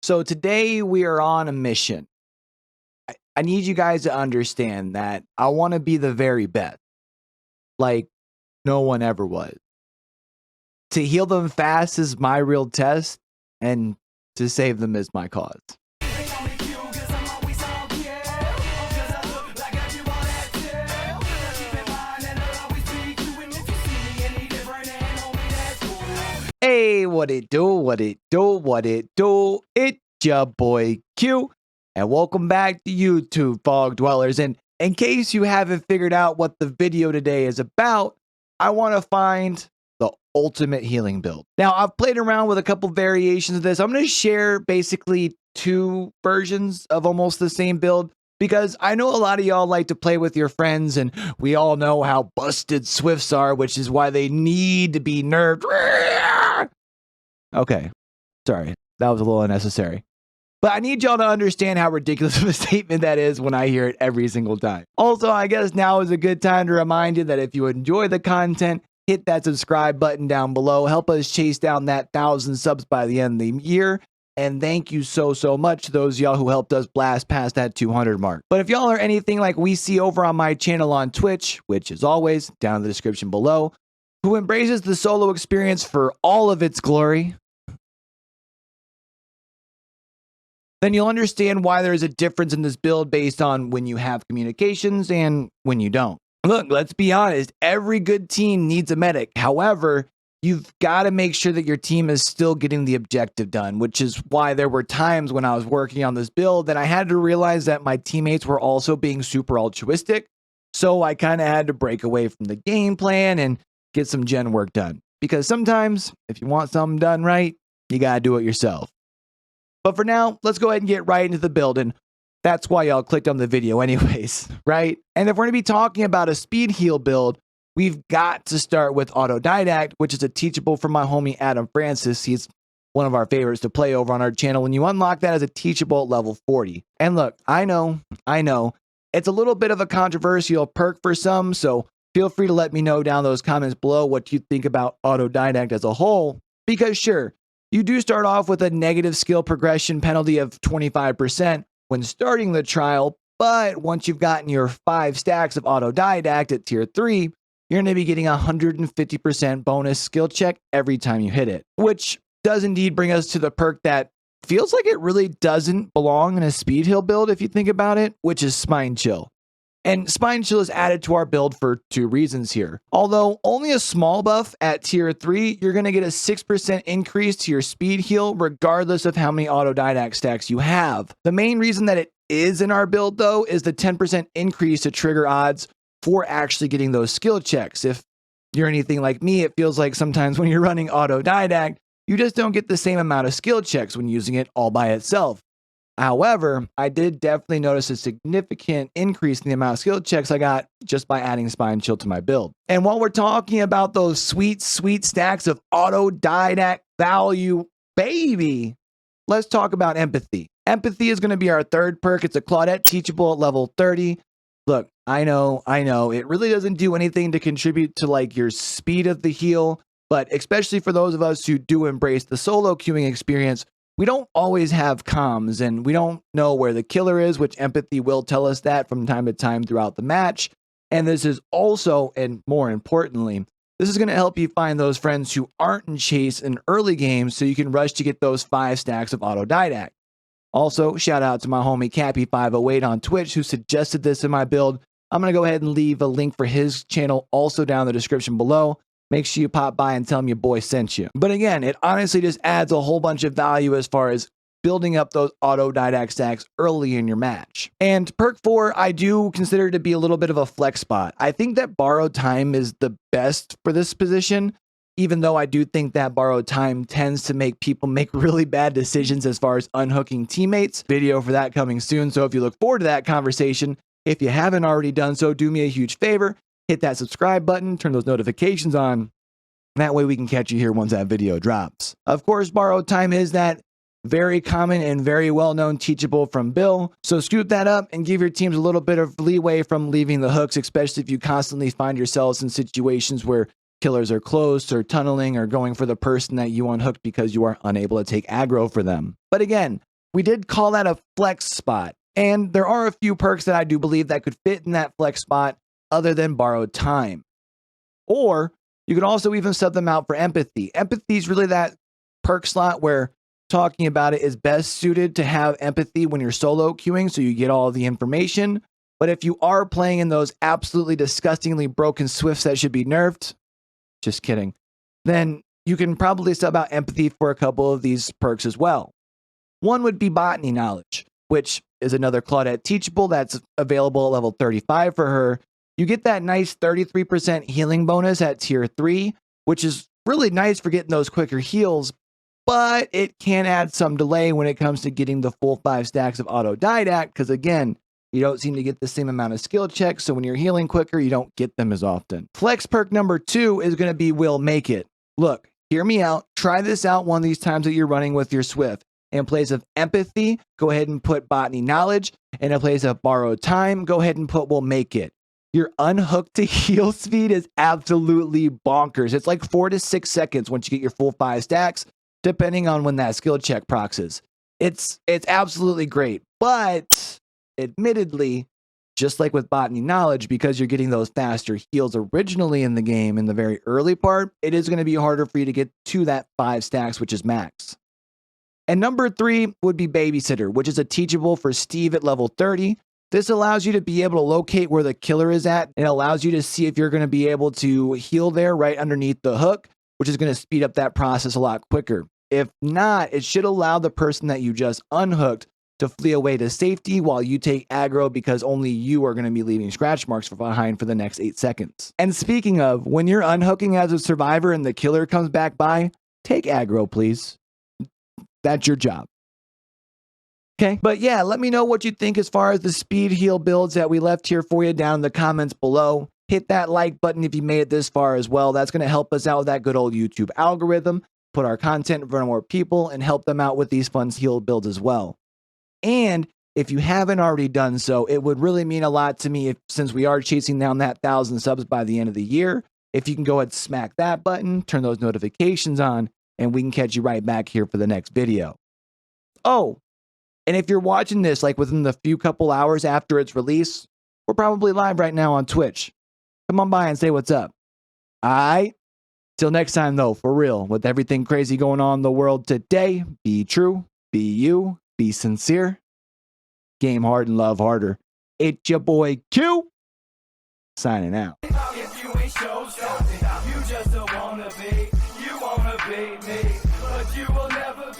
So today we are on a mission. I need you guys to understand that I want to be the very best, like no one ever was. To heal them fast is my real test, and to save them is my cause. Hey, what it do, what it do, what it do? It's your boy Q, and welcome back to YouTube, Fog Dwellers. And in case you haven't figured out what the video today is about, I want to find the ultimate healing build. Now, I've played around with a couple variations of this. I'm going to share basically two versions of almost the same build, because I know a lot of y'all like to play with your friends, and we all know how busted Swifts are, which is why they need to be nerfed. Okay, sorry, that was a little unnecessary. But I need y'all to understand how ridiculous of a statement that is when I hear it every single time. Also, I guess now is a good time to remind you that if you enjoy the content, hit that subscribe button down below. Help us chase down that 1,000 subs by the end of the year. And thank you so much to those of y'all who helped us blast past that 200 mark. But if y'all are anything like we see over on my channel on Twitch, which is always down in the description below, who embraces the solo experience for all of its glory, then you'll understand why there is a difference in this build based on when you have communications and when you don't. Look, let's be honest, every good team needs a medic. However, you've got to make sure that your team is still getting the objective done, which is why there were times when I was working on this build that I had to realize that my teammates were also being super altruistic. So I kind of had to break away from the game plan and get some gen work done. Because sometimes, if you want something done right, you got to do it yourself. But for now, let's go ahead and get right into the build, and that's why y'all clicked on the video anyways, right? And if we're going to be talking about a speed heal build, we've got to start with Autodidact, which is a teachable from my homie Adam Francis. He's one of our favorites to play over on our channel, and you unlock that as a teachable at level 40. And look, I know, it's a little bit of a controversial perk for some, so feel free to let me know down those comments below what you think about Autodidact as a whole, because sure, you do start off with a negative skill progression penalty of 25% when starting the trial, but once you've gotten your 5 stacks of Autodidact at tier 3, you're going to be getting a 150% bonus skill check every time you hit it, which does indeed bring us to the perk that feels like it really doesn't belong in a speed heal build if you think about it, which is Spine Chill. And Spine Chill is added to our build for 2 reasons here. Although only a small buff at tier 3, you're going to get a 6% increase to your speed heal regardless of how many Autodidact stacks you have. The main reason that it is in our build though is the 10% increase to trigger odds for actually getting those skill checks. If you're anything like me, it feels like sometimes when you're running Autodidact, you just don't get the same amount of skill checks when using it all by itself. However, I did definitely notice a significant increase in the amount of skill checks I got just by adding Spine Chill to my build. And while we're talking about those sweet stacks of Autodidact value, baby, let's talk about Empathy. Empathy is going to be our 3rd perk. It's a Claudette teachable at level 30. Look, I know, it really doesn't do anything to contribute to like your speed of the heal, but especially for those of us who do embrace the solo queuing experience, we don't always have comms, and we don't know where the killer is, which Empathy will tell us that from time to time throughout the match. And this is also, and more importantly, this is going to help you find those friends who aren't in chase in early games so you can rush to get those 5 stacks of Autodidact. Also, shout out to my homie Cappy508 on Twitch who suggested this in my build. I'm going to go ahead and leave a link for his channel also down in the description below. Make sure you pop by and tell him your boy sent you. But again, it honestly just adds a whole bunch of value as far as building up those Autodidact stacks early in your match. And perk 4, I do consider to be a little bit of a flex spot. I think that Borrowed Time is the best for this position, even though I do think that Borrowed Time tends to make people make really bad decisions as far as unhooking teammates. Video for that coming soon, so if you look forward to that conversation, if you haven't already done so, do me a huge favor. Hit that subscribe button, turn those notifications on. That way we can catch you here once that video drops. Of course, Borrowed Time is that very common and very well-known teachable from Bill. So scoop that up and give your teams a little bit of leeway from leaving the hooks, especially if you constantly find yourselves in situations where killers are close or tunneling or going for the person that you unhooked because you are unable to take aggro for them. But again, we did call that a flex spot. And there are a few perks that I do believe that could fit in that flex spot other than borrowed time. Or you can also even sub them out for empathy. Empathy is really that perk slot where talking about it is best suited to have empathy when you're solo queuing, so you get all the information. But if you are playing in those absolutely disgustingly broken Swifts that should be nerfed, just kidding, then you can probably sub out empathy for a couple of these perks as well. One would be botany knowledge, which is another Claudette teachable that's available at level 35 for her. You get that nice 33% healing bonus at tier 3, which is really nice for getting those quicker heals, but it can add some delay when it comes to getting the full 5 stacks of autodidact, because again, you don't seem to get the same amount of skill checks, so when you're healing quicker, you don't get them as often. Flex perk number 2 is going to be Will Make It. Look, hear me out. Try this out one of these times that you're running with your Swift. In place of empathy, go ahead and put botany knowledge. In place of borrowed time, go ahead and put Will Make It. Your unhooked to heal speed is absolutely bonkers. It's like 4 to 6 seconds once you get your full 5 stacks, depending on when that skill check procs. It's absolutely great, but admittedly, just like with botany knowledge, because you're getting those faster heals originally in the game in the very early part, it is going to be harder for you to get to that 5 stacks, which is max. And number 3 would be Babysitter, which is a teachable for Steve at level 30. This allows you to be able to locate where the killer is at. It allows you to see if you're going to be able to heal there right underneath the hook, which is going to speed up that process a lot quicker. If not, it should allow the person that you just unhooked to flee away to safety while you take aggro, because only you are going to be leaving scratch marks behind for the next 8 seconds. And speaking of, when you're unhooking as a survivor and the killer comes back by, take aggro, please. That's your job. Okay, but yeah, let me know what you think as far as the speed heal builds that we left here for you down in the comments below. Hit that like button if you made it this far as well. That's going to help us out with that good old YouTube algorithm, put our content in front of more people, and help them out with these fun heal builds as well. And if you haven't already done so, it would really mean a lot to me since we are chasing down that 1,000 subs by the end of the year, if you can go ahead and smack that button, turn those notifications on, and we can catch you right back here for the next video. Oh, and if you're watching this like within the few couple hours after its release, we're probably live right now on Twitch. Come on by and say what's up. Alright? Till next time though, for real, with everything crazy going on in the world today, be true, be you, be sincere, game hard and love harder. It's your boy Q, signing out. If you ain't show something, you just don't wanna be me, but you will never